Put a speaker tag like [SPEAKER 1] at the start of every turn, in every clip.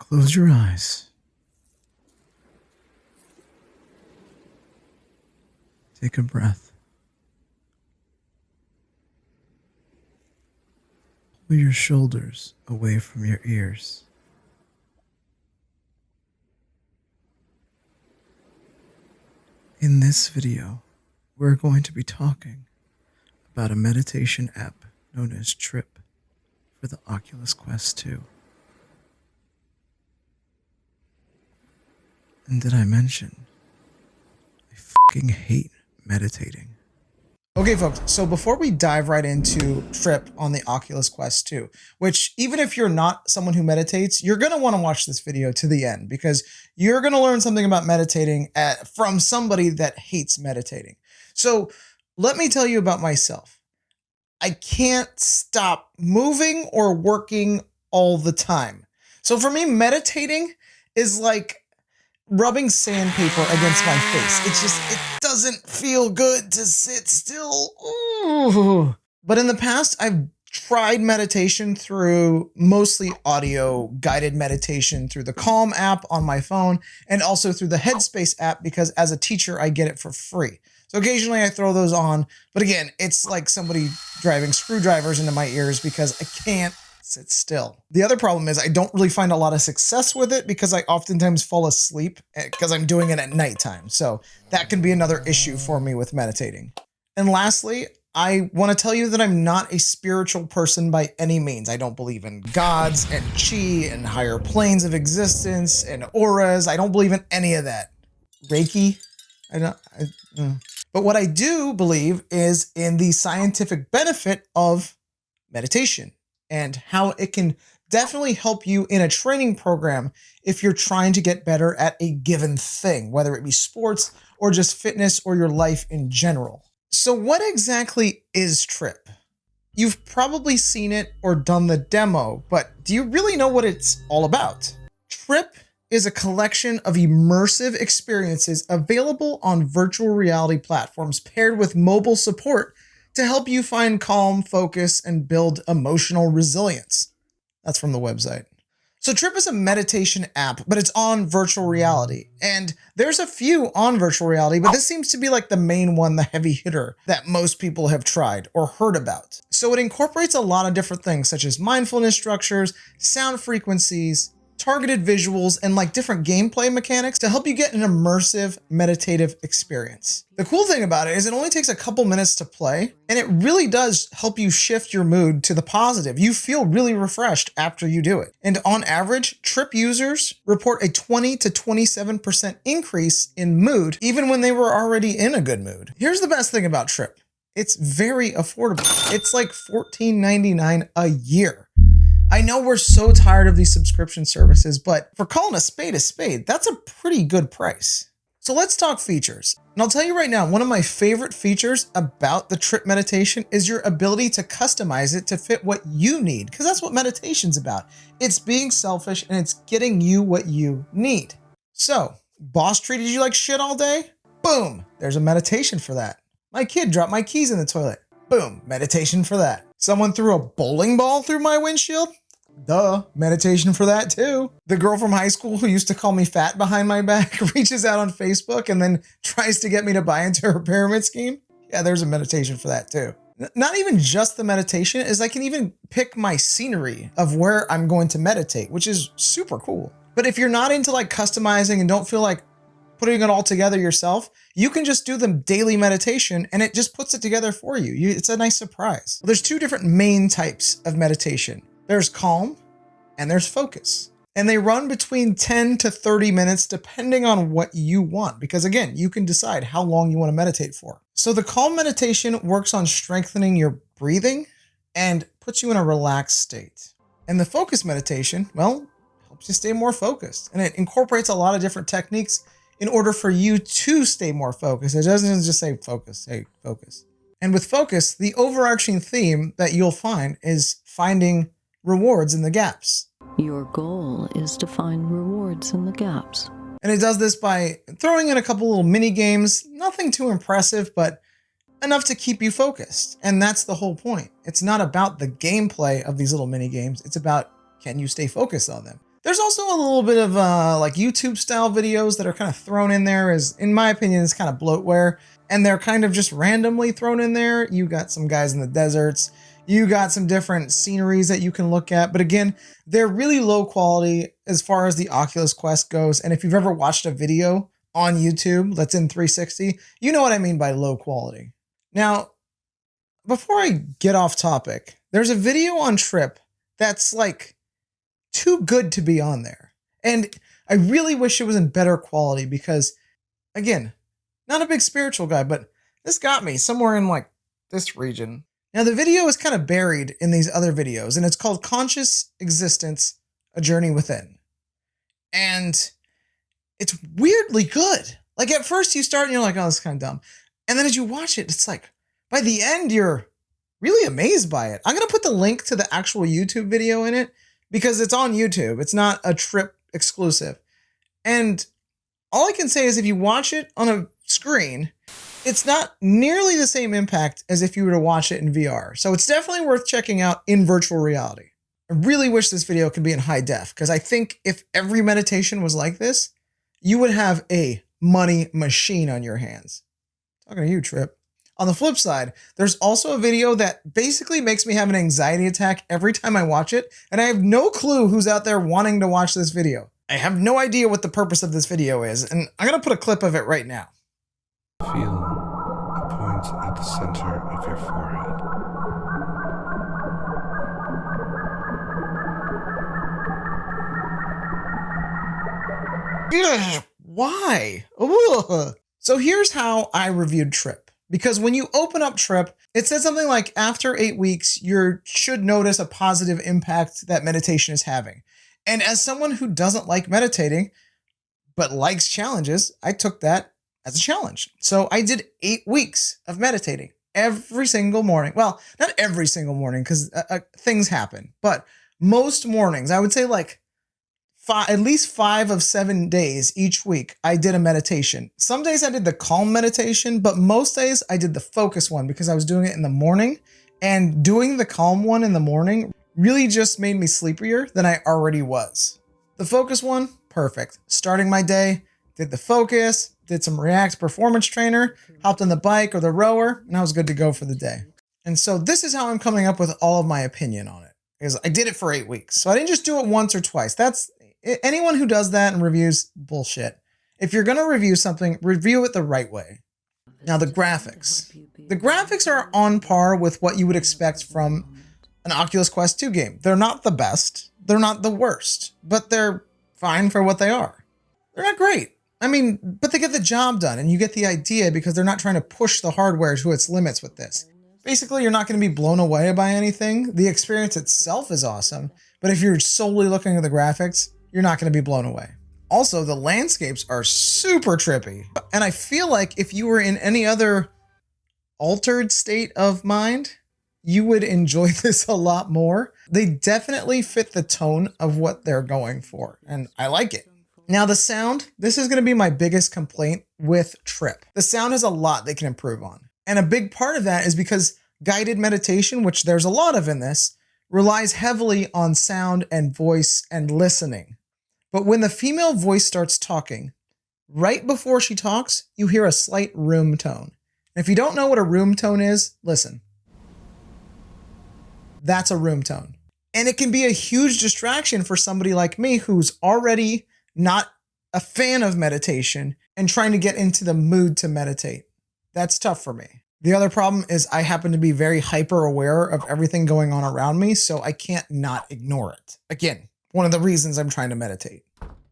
[SPEAKER 1] Close your eyes. Take a breath. Pull your shoulders away from your ears. In this video, we're going to be talking about a meditation app known as Tripp for the Oculus Quest 2. And did I mention, I fucking hate meditating. Okay, folks, so before we dive right into Tripp on the Oculus Quest 2, which even if you're not someone who meditates, you're going to want to watch this video to the end because you're going to learn something about meditating from somebody that hates meditating. So let me tell you about myself. I can't stop moving or working all the time. So for me, meditating is like rubbing sandpaper against my face. It doesn't feel good to sit still. Ooh. But in the past, I've tried meditation through mostly audio guided meditation through the Calm app on my phone and also through the Headspace app because as a teacher, I get it for free. So occasionally I throw those on, but again, it's like somebody driving screwdrivers into my ears because I can't sit still. The other problem is I don't really find a lot of success with it because I oftentimes fall asleep because I'm doing it at nighttime. So that can be another issue for me with meditating. And lastly, I want to tell you that I'm not a spiritual person by any means. I don't believe in gods and chi and higher planes of existence and auras. I don't believe in any of that. Reiki? But what I do believe is in the scientific benefit of meditation and how it can definitely help you in a training program if you're trying to get better at a given thing, whether it be sports or just fitness or your life in general. So what exactly is Tripp? You've probably seen it or done the demo, but do you really know what it's all about? Tripp is a collection of immersive experiences available on virtual reality platforms paired with mobile support to help you find calm, focus, and build emotional resilience. That's from the website. So Tripp is a meditation app, but it's on virtual reality. And there's a few on virtual reality, but this seems to be like the main one, the heavy hitter that most people have tried or heard about. So it incorporates a lot of different things such as mindfulness structures, sound frequencies, targeted visuals, and like different gameplay mechanics to help you get an immersive meditative experience. The cool thing about it is it only takes a couple minutes to play, and it really does help you shift your mood to the positive. You feel really refreshed after you do it. And on average, Tripp users report a 20 to 27% increase in mood, even when they were already in a good mood. Here's the best thing about Tripp. It's very affordable. It's like $14.99 a year. I know we're so tired of these subscription services, but for calling a spade, that's a pretty good price. So let's talk features. And I'll tell you right now, one of my favorite features about the Tripp meditation is your ability to customize it to fit what you need, because that's what meditation's about. It's being selfish and it's getting you what you need. So, boss treated you like shit all day? Boom, there's a meditation for that. My kid dropped my keys in the toilet. Boom, meditation for that. Someone threw a bowling ball through my windshield? Duh, meditation for that too. The girl from high school who used to call me fat behind my back reaches out on Facebook and then tries to get me to buy into her pyramid scheme? Yeah, there's a meditation for that too. Not even just the meditation, is I can even pick my scenery of where I'm going to meditate, which is super cool. But if you're not into like customizing and don't feel like putting it all together yourself, you can just do the daily meditation and it just puts it together for you. It's a nice surprise. There's two different main types of meditation. There's calm and there's focus. And they run between 10 to 30 minutes depending on what you want. Because again, you can decide how long you want to meditate for. So the calm meditation works on strengthening your breathing and puts you in a relaxed state. And the focus meditation, well, helps you stay more focused. And it incorporates a lot of different techniques in order for you to stay more focused. It doesn't just say focus, hey, focus. And with focus, the overarching theme that you'll find is finding rewards in the gaps.
[SPEAKER 2] Your goal is to find rewards in the gaps.
[SPEAKER 1] And it does this by throwing in a couple little mini games, nothing too impressive, but enough to keep you focused. And that's the whole point. It's not about the gameplay of these little mini games. It's about, can you stay focused on them? There's also a little bit of like YouTube style videos that are kind of thrown in there as, in my opinion, is kind of bloatware. And they're kind of just randomly thrown in there. You got some guys in the deserts. You got some different sceneries that you can look at. But again, they're really low quality as far as the Oculus Quest goes. And if you've ever watched a video on YouTube that's in 360, you know what I mean by low quality. Now, before I get off topic, there's a video on Tripp that's like too good to be on there. And I really wish it was in better quality because, again, not a big spiritual guy, but this got me somewhere in like this region. Now, the video is kind of buried in these other videos, and it's called Conscious Existence, A Journey Within. And it's weirdly good. Like at first you start and you're like, oh, this is kind of dumb. And then as you watch it, it's like, by the end, you're really amazed by it. I'm going to put the link to the actual YouTube video in it because it's on YouTube. It's not a Tripp exclusive. And all I can say is if you watch it on a screen, it's not nearly the same impact as if you were to watch it in VR. So it's definitely worth checking out in virtual reality. I really wish this video could be in high def because I think if every meditation was like this, you would have a money machine on your hands. Talking to you, Tripp. On the flip side, there's also a video that basically makes me have an anxiety attack every time I watch it, and I have no clue who's out there wanting to watch this video. I have no idea what the purpose of this video is, and I'm gonna put a clip of it right now.
[SPEAKER 3] Feel a point at the center of your forehead.
[SPEAKER 1] Ugh, why? Ugh. So here's how I reviewed Tripp. Because when you open up Tripp, it says something like after 8 weeks, you should notice a positive impact that meditation is having. And as someone who doesn't like meditating, but likes challenges, I took that as a challenge. So I did 8 weeks of meditating every single morning. Well, not every single morning because things happen, but most mornings, I would say like at least 5 of 7 days each week, I did a meditation. Some days I did the calm meditation, but most days I did the focus one because I was doing it in the morning, and doing the calm one in the morning really just made me sleepier than I already was. The focus one, perfect. Starting my day, did the focus, did some React performance trainer, hopped on the bike or the rower, and I was good to go for the day. And so this is how I'm coming up with all of my opinion on it, because I did it for 8 weeks. So I didn't just do it once or twice. That's anyone who does that and reviews bullshit. If you're going to review something, review it the right way. Now the graphics. The graphics are on par with what you would expect from an Oculus Quest 2 game. They're not the best. They're not the worst, but they're fine for what they are. They're not great. I mean, but they get the job done, and you get the idea because they're not trying to push the hardware to its limits with this. Basically, you're not going to be blown away by anything. The experience itself is awesome, but if you're solely looking at the graphics, you're not going to be blown away. Also, the landscapes are super trippy. And I feel like if you were in any other altered state of mind, you would enjoy this a lot more. They definitely fit the tone of what they're going for, and I like it. Now the sound, this is going to be my biggest complaint with Tripp. The sound has a lot they can improve on. And a big part of that is because guided meditation, which there's a lot of in this, relies heavily on sound and voice and listening. But when the female voice starts talking, right before she talks, you hear a slight room tone. And if you don't know what a room tone is, listen. That's a room tone. And it can be a huge distraction for somebody like me who's already not a fan of meditation and trying to get into the mood to meditate. That's tough for me. The other problem is I happen to be very hyper aware of everything going on around me, so I can't not ignore it. Again, one of the reasons I'm trying to meditate.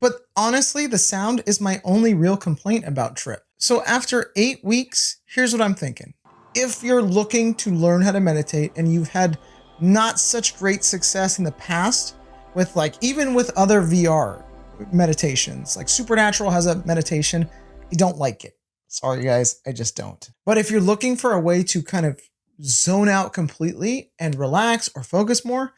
[SPEAKER 1] But honestly, the sound is my only real complaint about Tripp. So after 8 weeks, here's what I'm thinking. If you're looking to learn how to meditate and you've had not such great success in the past with even with other VR meditations, like Supernatural has a meditation, I don't like it. Sorry guys, I just don't. But if you're looking for a way to kind of zone out completely and relax or focus more,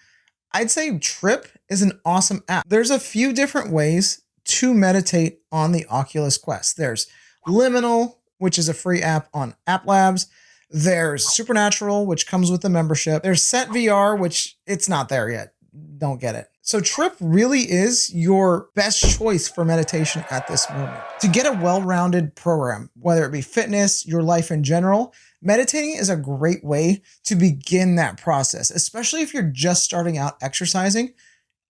[SPEAKER 1] I'd say Tripp is an awesome app. There's a few different ways to meditate on the Oculus Quest. There's Liminal, which is a free app on App Labs. There's Supernatural, which comes with the membership. There's Set VR, which it's not there yet. Don't get it. So Tripp really is your best choice for meditation at this moment. To get a well-rounded program, whether it be fitness, your life in general, meditating is a great way to begin that process, especially if you're just starting out exercising.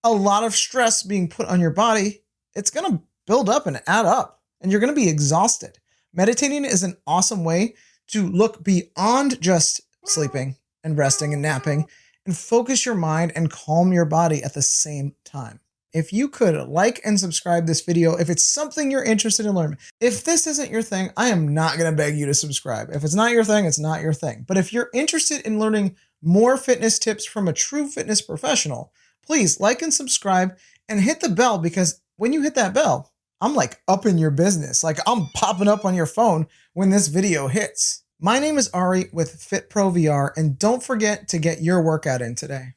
[SPEAKER 1] A lot of stress being put on your body, it's going to build up and add up, and you're going to be exhausted. Meditating is an awesome way to look beyond just sleeping and resting and napping and focus your mind and calm your body at the same time. If you could like and subscribe this video, if it's something you're interested in learning. If this isn't your thing, I am not going to beg you to subscribe. If it's not your thing, it's not your thing. But if you're interested in learning more fitness tips from a true fitness professional, please like and subscribe and hit the bell, because when you hit that bell, I'm like up in your business. Like I'm popping up on your phone when this video hits. My name is Ari with FitPro VR, and don't forget to get your workout in today.